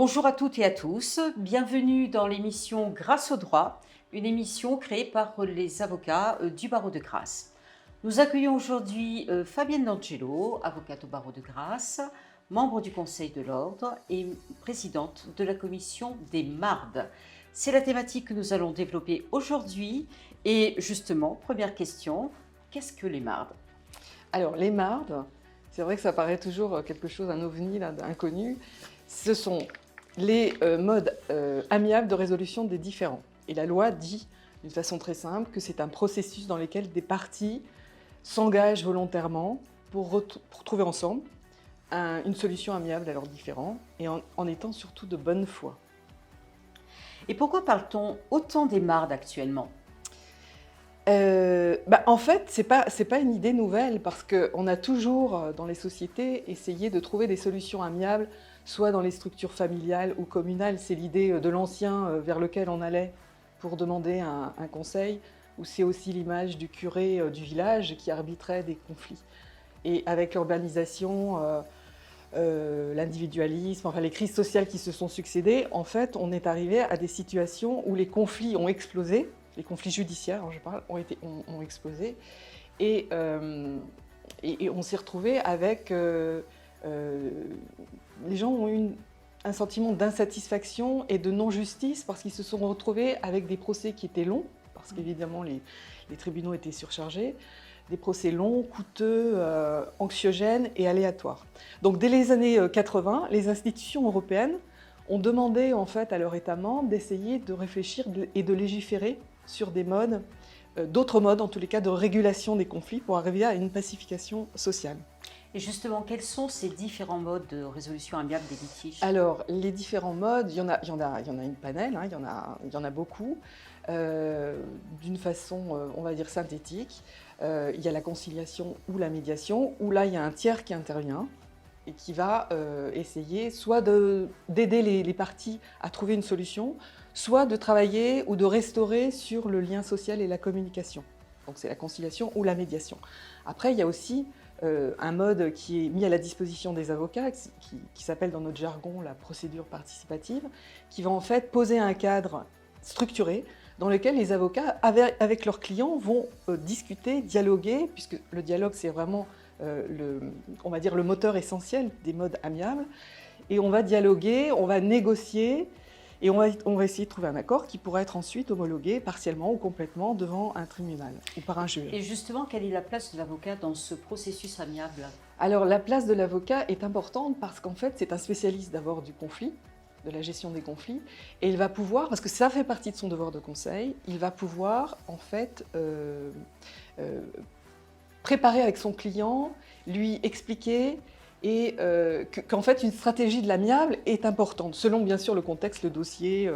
Bonjour à toutes et à tous, bienvenue dans l'émission Grâce au droit, une émission créée par les avocats du barreau de Grasse. Nous accueillons aujourd'hui Fabienne D'Angelo, avocate au barreau de Grasse, membre du Conseil de l'Ordre et présidente de la commission des mardes. C'est la thématique que nous allons développer aujourd'hui et justement, première question, qu'est-ce que les mardes? Alors, les mardes, c'est vrai que ça paraît toujours quelque chose, un ovni, là, inconnu. Ce sont les modes amiables de résolution des différends. Et la loi dit, d'une façon très simple, que c'est un processus dans lequel des parties s'engagent volontairement pour trouver ensemble une solution amiable à leurs différends et en étant surtout de bonne foi. Et pourquoi parle-t-on autant des mardes actuellement? En fait, c'est pas une idée nouvelle parce qu'on a toujours, dans les sociétés, essayé de trouver des solutions amiables, soit dans les structures familiales ou communales. C'est l'idée de l'ancien vers lequel on allait pour demander un conseil, ou c'est aussi l'image du curé du village qui arbitrait des conflits. Et avec l'urbanisation, l'individualisme, enfin les crises sociales qui se sont succédées, en fait, on est arrivé à des situations où les conflits ont explosé. Les conflits judiciaires, je parle, ont explosé. Et on s'est retrouvé avec... les gens ont eu un sentiment d'insatisfaction et de non-justice parce qu'ils se sont retrouvés avec des procès qui étaient longs, parce qu'évidemment les tribunaux étaient surchargés, des procès longs, coûteux, anxiogènes et aléatoires. Donc dès les années 80, les institutions européennes ont demandé en fait à leurs États membres d'essayer de réfléchir et de légiférer sur des modes, d'autres modes en tous les cas de régulation des conflits pour arriver à une pacification sociale. Et justement, quels sont ces différents modes de résolution amiable des litiges? Alors, les différents modes, il y en a une panelle, hein, il y en a beaucoup. D'une façon, on va dire, synthétique. Il y a la conciliation ou la médiation, où là, il y a un tiers qui intervient et qui va essayer soit d'aider les parties à trouver une solution, soit de travailler ou de restaurer sur le lien social et la communication. Donc c'est la conciliation ou la médiation. Après, il y a aussi un mode qui est mis à la disposition des avocats, qui s'appelle dans notre jargon la procédure participative, qui va en fait poser un cadre structuré dans lequel les avocats, avec leurs clients, vont discuter, dialoguer, puisque le dialogue c'est vraiment on va dire le moteur essentiel des modes amiables, et on va dialoguer, on va négocier, et on va essayer de trouver un accord qui pourra être ensuite homologué partiellement ou complètement devant un tribunal ou par un juge. Et justement, quelle est la place de l'avocat dans ce processus amiable? Alors la place de l'avocat est importante parce qu'en fait c'est un spécialiste d'abord du conflit, de la gestion des conflits, et il va pouvoir, parce que ça fait partie de son devoir de conseil, il va pouvoir en fait préparer avec son client, lui expliquer et qu'en fait une stratégie de l'amiable est importante, selon bien sûr le contexte, le dossier,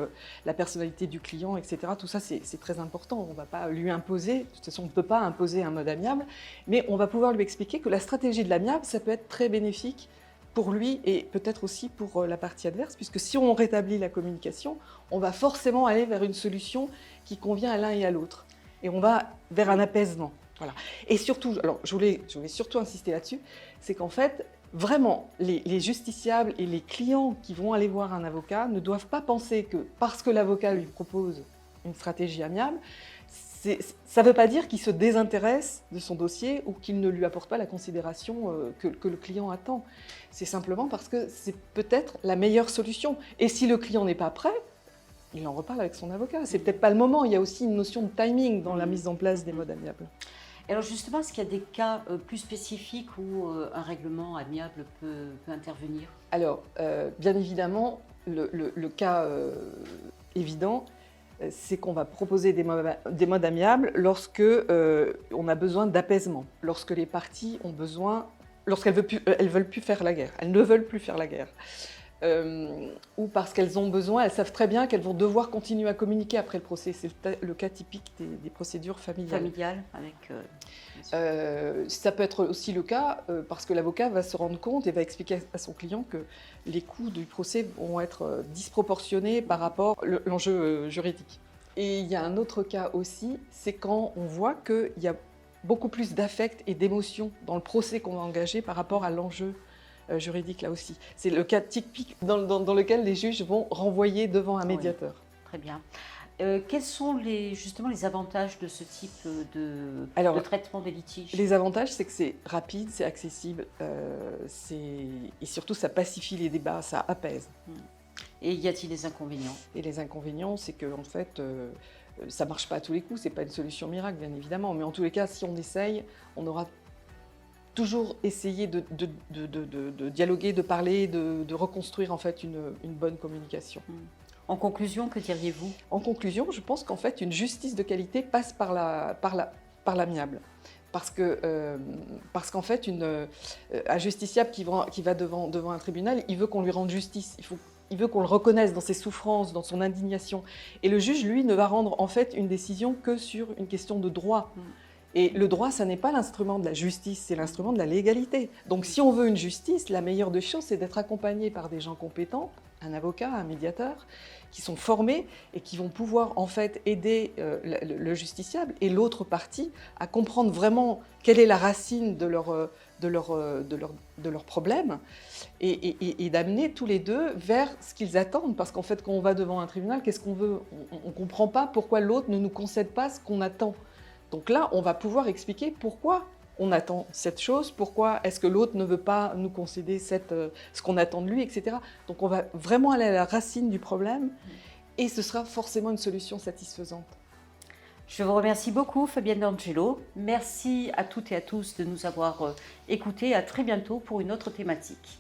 la personnalité du client, etc. Tout ça c'est très important, on ne va pas lui imposer, de toute façon on ne peut pas imposer un mode amiable, mais on va pouvoir lui expliquer que la stratégie de l'amiable, ça peut être très bénéfique pour lui et peut-être aussi pour la partie adverse, puisque si on rétablit la communication, on va forcément aller vers une solution qui convient à l'un et à l'autre, et on va vers un apaisement. Voilà. Et surtout, alors je voulais surtout insister là-dessus, c'est qu'en fait, vraiment, les justiciables et les clients qui vont aller voir un avocat ne doivent pas penser que parce que l'avocat lui propose une stratégie amiable, ça ne veut pas dire qu'il se désintéresse de son dossier ou qu'il ne lui apporte pas la considération que le client attend. C'est simplement parce que c'est peut-être la meilleure solution. Et si le client n'est pas prêt, il en reparle avec son avocat. C'est peut-être pas le moment. Il y a aussi une notion de timing dans la mise en place des modes amiables. Alors justement, est-ce qu'il y a des cas plus spécifiques où un règlement amiable peut intervenir? Alors, bien évidemment, le cas évident, c'est qu'on va proposer des modes amiables lorsque on a besoin d'apaisement, lorsque les parties ont besoin, lorsqu'elles veulent plus faire la guerre, elles ne veulent plus faire la guerre. Ou parce qu'elles ont besoin, elles savent très bien qu'elles vont devoir continuer à communiquer après le procès. C'est le cas typique des procédures familiales. Familiales, avec... ça peut être aussi le cas parce que l'avocat va se rendre compte et va expliquer à son client que les coûts du procès vont être disproportionnés par rapport à l'enjeu juridique. Et il y a un autre cas aussi, c'est quand on voit qu'il y a beaucoup plus d'affect et d'émotion dans le procès qu'on va engager par rapport à l'enjeu juridique là aussi. C'est le cas typique dans lequel les juges vont renvoyer devant un Oui. médiateur. Très bien. Quels sont justement les avantages de ce type Alors, de traitement des litiges? Les avantages, c'est que c'est rapide, c'est accessible, et surtout ça pacifie les débats, ça apaise. Et y a-t-il des inconvénients? Et les inconvénients, c'est qu'en fait, ça ne marche pas à tous les coups, c'est pas une solution miracle, bien évidemment, mais en tous les cas, si on essaye, on aura toujours essayé de dialoguer, de parler, de reconstruire en fait une bonne communication. En conclusion, que diriez-vous? En conclusion, je pense qu'en fait, une justice de qualité passe par l'amiable. Parce qu'en fait, un justiciable qui va devant un tribunal, il veut qu'on lui rende justice. Il veut qu'on le reconnaisse dans ses souffrances, dans son indignation. Et le juge, lui, ne va rendre en fait une décision que sur une question de droit. Et le droit, ça n'est pas l'instrument de la justice, c'est l'instrument de la légalité. Donc si on veut une justice, la meilleure des choses, c'est d'être accompagné par des gens compétents, un avocat, un médiateur, qui sont formés et qui vont pouvoir en fait aider le justiciable et l'autre partie à comprendre vraiment quelle est la racine de leur problème et d'amener tous les deux vers ce qu'ils attendent. Parce qu'en fait, quand on va devant un tribunal, qu'est-ce qu'on veut? On ne comprend pas pourquoi l'autre ne nous concède pas ce qu'on attend. Donc là, on va pouvoir expliquer pourquoi on attend cette chose, pourquoi est-ce que l'autre ne veut pas nous concéder ce qu'on attend de lui, etc. Donc on va vraiment aller à la racine du problème et ce sera forcément une solution satisfaisante. Je vous remercie beaucoup, Fabienne D'Angelo. Merci à toutes et à tous de nous avoir écoutés. À très bientôt pour une autre thématique.